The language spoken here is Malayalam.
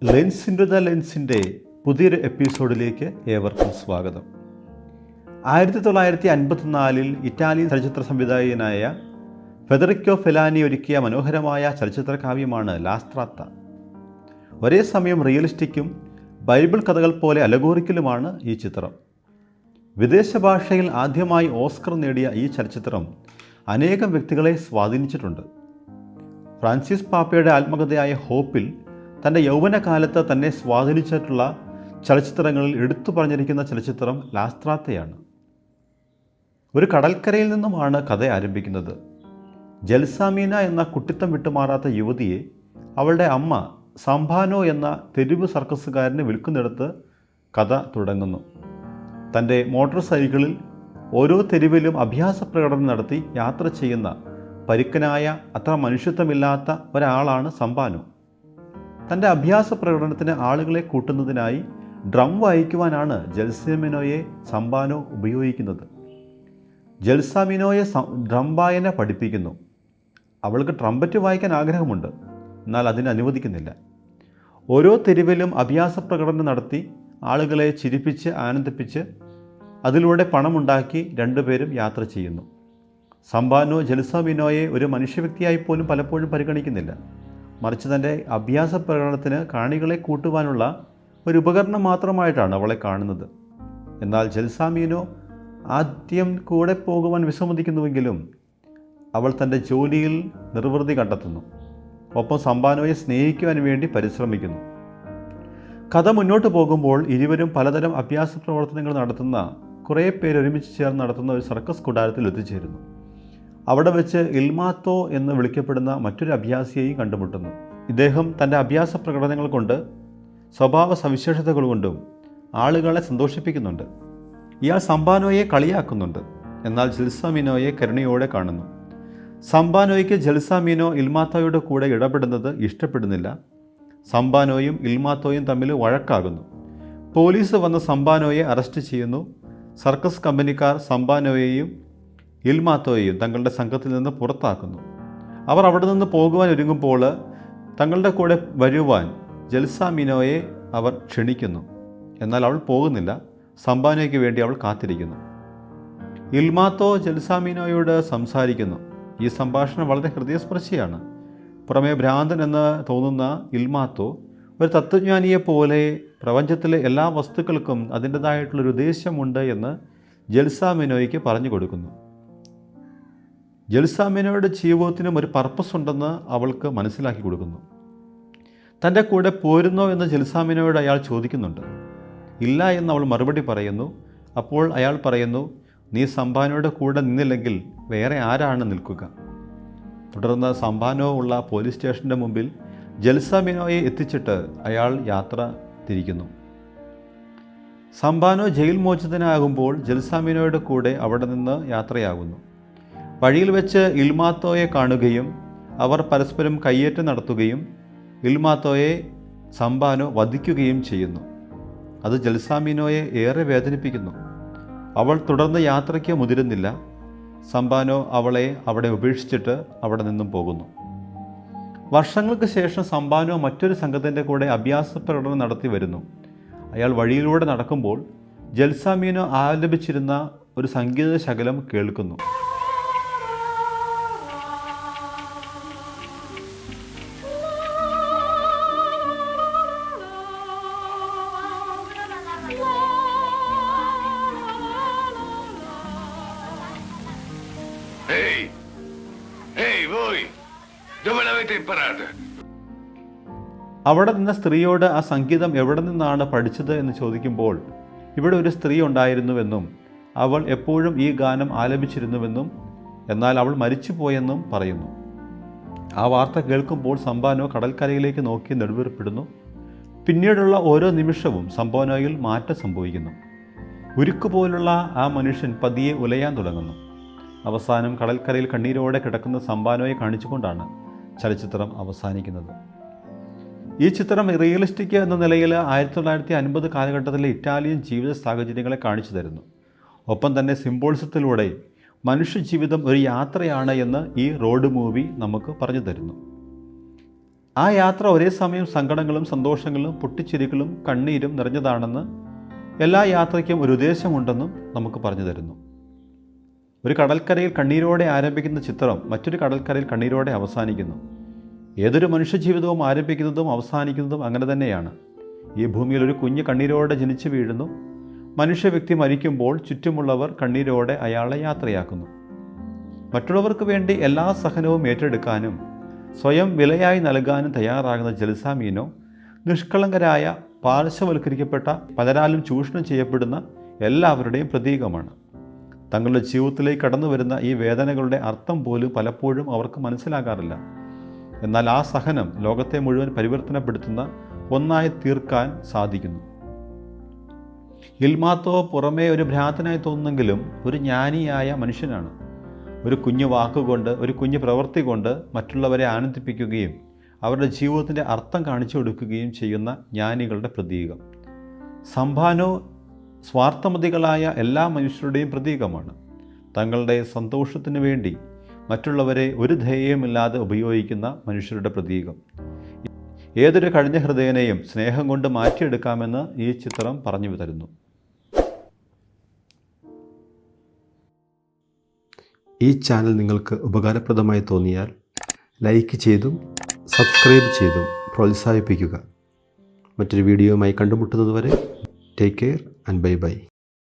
ലെൻസ് ഇൻ ടു ദ ലെൻസിൻ്റെ പുതിയൊരു എപ്പിസോഡിലേക്ക് ഏവർക്കും സ്വാഗതം. 1954 ഇറ്റാലിയൻ ചലച്ചിത്ര സംവിധായകനായ ഫെദറിക്കോ ഫെലാനി ഒരുക്കിയ മനോഹരമായ ചലച്ചിത്ര കാവ്യമാണ് ലാ സ്ട്രാത്ത. ഒരേ സമയം റിയലിസ്റ്റിക്കും ബൈബിൾ കഥകൾ പോലെ അലഗോറിക്കലുമാണ് ഈ ചിത്രം. വിദേശ ഭാഷയിൽ ആദ്യമായി ഓസ്കർ നേടിയ ഈ ചലച്ചിത്രം അനേകം വ്യക്തികളെ സ്വാധീനിച്ചിട്ടുണ്ട്. ഫ്രാൻസിസ് പാപ്പയുടെ ആത്മകഥയായ ഹോപ്പിൽ തൻ്റെ യൗവനകാലത്ത് തന്നെ സ്വാധീനിച്ചിട്ടുള്ള ചലച്ചിത്രങ്ങളിൽ എടുത്തു പറഞ്ഞിരിക്കുന്ന ചലച്ചിത്രം ലാ സ്ട്രാത്തയാണ്. ഒരു കടൽക്കരയിൽ നിന്നുമാണ് കഥ ആരംഭിക്കുന്നത്. ജെൽസാമീന എന്ന കുട്ടിത്തം വിട്ടുമാറാത്ത യുവതിയെ അവളുടെ അമ്മ സംഭാനോ എന്ന തെരുവ് സർക്കസുകാരന് വിൽക്കുന്നിടത്ത് കഥ തുടങ്ങുന്നു. തൻ്റെ മോട്ടോർ സൈക്കിളിൽ ഓരോ തെരുവിലും അഭ്യാസ പ്രകടനം നടത്തി യാത്ര ചെയ്യുന്ന പരുക്കനായ അത്ര മനുഷ്യത്വമില്ലാത്ത ഒരാളാണ് സംഭാനോ. തൻ്റെ അഭ്യാസ പ്രകടനത്തിന് ആളുകളെ കൂട്ടുന്നതിനായി ഡ്രം വായിക്കുവാനാണ് ജെൽസാമിനോയെ സംഭാനോ ഉപയോഗിക്കുന്നത്. ജെൽസാമിനോയെ ഡ്രം വായന പഠിപ്പിക്കുന്നു. അവൾക്ക് ട്രംപറ്റ് വായിക്കാൻ ആഗ്രഹമുണ്ട്, എന്നാൽ അതിന് അനുവദിക്കുന്നില്ല. ഓരോ തെരുവിലും അഭ്യാസ പ്രകടനം നടത്തി ആളുകളെ ചിരിപ്പിച്ച് ആനന്ദിപ്പിച്ച് അതിലൂടെ പണമുണ്ടാക്കി രണ്ടുപേരും യാത്ര ചെയ്യുന്നു. സംഭാനോ ജെൽസാമിനോയെ ഒരു മനുഷ്യവ്യക്തിയായി പോലും പലപ്പോഴും പരിഗണിക്കുന്നില്ല, മറിച്ച് തൻ്റെ അഭ്യാസ പ്രകടനത്തിന് കാണികളെ കൂട്ടുവാനുള്ള ഒരു ഉപകരണം മാത്രമായിട്ടാണ് അവളെ കാണുന്നത്. എന്നാൽ ജെൽസാമിനോ ആദ്യം കൂടെ പോകുവാൻ വിസമ്മതിക്കുന്നുവെങ്കിലും അവൾ തൻ്റെ ജോലിയിൽ നിർവൃതി കണ്ടെത്തുന്നു. ഒപ്പം സംഭാനോയെ സ്നേഹിക്കുവാൻ വേണ്ടി പരിശ്രമിക്കുന്നു. കഥ മുന്നോട്ട് പോകുമ്പോൾ ഇരുവരും പലതരം അഭ്യാസ പ്രവർത്തനങ്ങൾ നടത്തുന്ന കുറേ പേര് ഒരുമിച്ച് ചേർന്ന് നടത്തുന്ന ഒരു സർക്കസ് കൂടാരത്തിൽ എത്തിച്ചേരുന്നു. അവിടെ വെച്ച് ഇൽമാത്തോ എന്ന് വിളിക്കപ്പെടുന്ന മറ്റൊരു അഭ്യാസിയെയും കണ്ടുമുട്ടുന്നു. ഇദ്ദേഹം തൻ്റെ അഭ്യാസ പ്രകടനങ്ങൾ കൊണ്ട് സ്വഭാവ സവിശേഷതകൾ കൊണ്ടും ആളുകളെ സന്തോഷിപ്പിക്കുന്നുണ്ട്. ഇയാൾ സംഭാനോയെ കളിയാക്കുന്നുണ്ട്, എന്നാൽ ജെൽസാമിനോയെ കരുണയോടെ കാണുന്നു. സംഭാനോയ്ക്ക് ജെൽസാമിനോ ഇൽമാത്തോയുടെ കൂടെ ഇടപെടുന്നത് ഇഷ്ടപ്പെടുന്നില്ല. സംഭാനോയും ഇൽമാത്തോയും തമ്മിൽ വഴക്കാകുന്നു. പോലീസ് വന്ന് സംഭാനോയെ അറസ്റ്റ് ചെയ്യുന്നു. സർക്കസ് കമ്പനിക്കാർ സംഭാനോയെയും ഇൽമാത്തോയെയും തങ്ങളുടെ സംഘത്തിൽ നിന്ന് പുറത്താക്കുന്നു. അവർ അവിടെ നിന്ന് പോകുവാൻ ഒരുങ്ങുമ്പോൾ തങ്ങളുടെ കൂടെ വരുവാൻ ജെൽസാമിനോയെ അവർ ക്ഷണിക്കുന്നു. എന്നാൽ അവൾ പോകുന്നില്ല. സംഭാനോയ്ക്ക് വേണ്ടി അവൾ കാത്തിരിക്കുന്നു. ഇൽമാത്തോ ജെൽസാമിനോയോട് സംസാരിക്കുന്നു. ഈ സംഭാഷണം വളരെ ഹൃദയസ്പർശിയാണ്. പുറമേ ഭ്രാന്തൻ എന്ന് തോന്നുന്ന ഇൽമാത്തോ ഒരു തത്വജ്ഞാനിയെപ്പോലെ പ്രപഞ്ചത്തിലെ എല്ലാ വസ്തുക്കൾക്കും അതിൻ്റെതായിട്ടുള്ളൊരു ഉദ്ദേശമുണ്ട് എന്ന് ജെൽസാമിനോയ്ക്ക് പറഞ്ഞു കൊടുക്കുന്നു. ജെൽസാമിനോയുടെ ജീവിതത്തിനും ഒരു പർപ്പസ് ഉണ്ടെന്ന് അവൾക്ക് മനസ്സിലാക്കി കൊടുക്കുന്നു. തൻ്റെ കൂടെ പോരുന്നോ എന്ന് ജെൽസാമിനോയോട് അയാൾ ചോദിക്കുന്നുണ്ട്. ഇല്ല എന്ന് അവൾ മറുപടി പറയുന്നു. അപ്പോൾ അയാൾ പറയുന്നു, നീ സംഭാനോയുടെ കൂടെ നിന്നില്ലെങ്കിൽ വേറെ ആരാണ് നിൽക്കുക? തുടർന്ന് സംഭാനോ ഉള്ള പോലീസ് സ്റ്റേഷൻ്റെ മുമ്പിൽ ജെൽസാമിനോയെ എത്തിച്ചിട്ട് അയാൾ യാത്ര തിരിക്കുന്നു. സംഭാനോ ജയിൽ മോചിതനാകുമ്പോൾ ജെൽസാമിനോയുടെ കൂടെ അവിടെ നിന്ന് യാത്രയാകുന്നു. വഴിയിൽ വെച്ച് ഇൽമാത്തോയെ കാണുകയും അവർ പരസ്പരം കയ്യേറ്റം നടത്തുകയും ഇൽമാത്തോയെ സംഭാനോ വധിക്കുകയും ചെയ്യുന്നു. അത് ജെൽസാമിനോയെ ഏറെ വേദനിപ്പിക്കുന്നു. അവൾ തുടർന്ന് യാത്രയ്ക്ക് മുതിരുന്നില്ല. സംഭാനോ അവളെ അവിടെ ഉപേക്ഷിച്ചിട്ട് അവിടെ നിന്നും പോകുന്നു. വർഷങ്ങൾക്ക് ശേഷം സംഭാനോ മറ്റൊരു സംഘത്തിൻ്റെ കൂടെ അഭ്യാസ പ്രകടനം നടത്തി വരുന്നു. അയാൾ വഴിയിലൂടെ നടക്കുമ്പോൾ ജെൽസാമിനോ ആലപിച്ചിരുന്ന ഒരു സംഗീത ശകലം കേൾക്കുന്നു. അവിടെ നിന്ന സ്ത്രീയോട് ആ സംഗീതം എവിടെ നിന്നാണ് പഠിച്ചത് എന്ന് ചോദിക്കുമ്പോൾ ഇവിടെ ഒരു സ്ത്രീ ഉണ്ടായിരുന്നുവെന്നും അവൾ എപ്പോഴും ഈ ഗാനം ആലപിച്ചിരുന്നുവെന്നും എന്നാൽ അവൾ മരിച്ചുപോയെന്നും പറയുന്നു. ആ വാർത്ത കേൾക്കുമ്പോൾ സംഭാനോ കടൽക്കരയിലേക്ക് നോക്കി നെടുവീർപ്പിടുന്നു. പിന്നീടുള്ള ഓരോ നിമിഷവും സംഭാനോയിൽ മാറ്റം സംഭവിക്കുന്നു. ഉരുക്കുപോലുള്ള ആ മനുഷ്യൻ പതിയെ ഉലയാൻ തുടങ്ങുന്നു. അവസാനം കടൽക്കരയിൽ കണ്ണീരോടെ കിടക്കുന്ന സംഭാനോയെ കാണിച്ചുകൊണ്ടാണ് ചലച്ചിത്രം അവസാനിക്കുന്നത്. ഈ ചിത്രം റിയലിസ്റ്റിക് എന്ന നിലയിൽ 1950 കാലഘട്ടത്തിലെ ഇറ്റാലിയൻ ജീവിത സാഹചര്യങ്ങളെ കാണിച്ചു തരുന്നു. ഒപ്പം തന്നെ സിംബോളിസത്തിലൂടെ മനുഷ്യജീവിതം ഒരു യാത്രയാണ് എന്ന് ഈ റോഡ് മൂവി നമുക്ക് പറഞ്ഞു തരുന്നു. ആ യാത്ര ഒരേ സമയം സങ്കടങ്ങളും സന്തോഷങ്ങളും പൊട്ടിച്ചിരികളും കണ്ണീരും നിറഞ്ഞതാണെന്ന്, എല്ലാ യാത്രയ്ക്കും ഒരു ഉദ്ദേശമുണ്ടെന്നും നമുക്ക് പറഞ്ഞു തരുന്നു. ഒരു കടൽക്കരയിൽ കണ്ണീരോടെ ആരംഭിക്കുന്ന ചിത്രം മറ്റൊരു കടൽക്കരയിൽ കണ്ണീരോടെ അവസാനിക്കുന്നു. ഏതൊരു മനുഷ്യജീവിതവും ആരംഭിക്കുന്നതും അവസാനിക്കുന്നതും അങ്ങനെ തന്നെയാണ്. ഈ ഭൂമിയിൽ ഒരു കുഞ്ഞ് കണ്ണീരോടെ ജനിച്ചു വീഴുന്നു. മനുഷ്യ വ്യക്തി മരിക്കുമ്പോൾ ചുറ്റുമുള്ളവർ കണ്ണീരോടെ അയാളെ യാത്രയാക്കുന്നു. മറ്റുള്ളവർക്ക് വേണ്ടി എല്ലാ സഹനവും ഏറ്റെടുക്കാനും സ്വയം വിലയായി നൽകാനും തയ്യാറാകുന്ന ജൽസാമീനോ നിഷ്കളങ്കരായ, പാർശ്വവൽക്കരിക്കപ്പെട്ട, പലരാലും ചൂഷണം ചെയ്യപ്പെടുന്ന എല്ലാവരുടെയും പ്രതീകമാണ്. തങ്ങളുടെ ജീവിതത്തിലേക്ക് കടന്നു വരുന്ന ഈ വേദനകളുടെ അർത്ഥം പോലും പലപ്പോഴും അവർക്ക് മനസ്സിലാകാറില്ല. എന്നാൽ ആ സഹനം ലോകത്തെ മുഴുവൻ പരിവർത്തനപ്പെടുത്തുന്ന ഒന്നായി തീർക്കാൻ സാധിക്കുന്നു. ഇൽമാത്തോ പുറമേ ഒരു ഭ്രാന്തനായി തോന്നുന്നെങ്കിലും ഒരു ജ്ഞാനിയായ മനുഷ്യനാണ്. ഒരു കുഞ്ഞു വാക്കുകൊണ്ട്, ഒരു കുഞ്ഞു പ്രവൃത്തി കൊണ്ട് മറ്റുള്ളവരെ ആനന്ദിപ്പിക്കുകയും അവരുടെ ജീവിതത്തിൻ്റെ അർത്ഥം കാണിച്ചു കൊടുക്കുകയും ചെയ്യുന്ന ജ്ഞാനികളുടെ പ്രതീകം. സംഭാനോ സ്വാർത്ഥമതികളായ എല്ലാ മനുഷ്യരുടെയും പ്രതീകമാണ്. തങ്ങളുടെ സന്തോഷത്തിനു വേണ്ടി മറ്റുള്ളവരെ ഒരു ധൈര്യമില്ലാതെ ഉപയോഗിക്കുന്ന മനുഷ്യരുടെ പ്രതീകം. ഏതൊരു കഴിഞ്ഞ ഹൃദയനെയും സ്നേഹം കൊണ്ട് മാറ്റിയെടുക്കാമെന്ന് ഈ ചിത്രം പറഞ്ഞു തരുന്നു. ഈ ചാനൽ നിങ്ങൾക്ക് ഉപകാരപ്രദമായി തോന്നിയാൽ ലൈക്ക് ചെയ്തും സബ്സ്ക്രൈബ് ചെയ്തും പ്രോത്സാഹിപ്പിക്കുക. മറ്റൊരു വീഡിയോയുമായി കണ്ടുമുട്ടുന്നതുവരെ take care and bye by.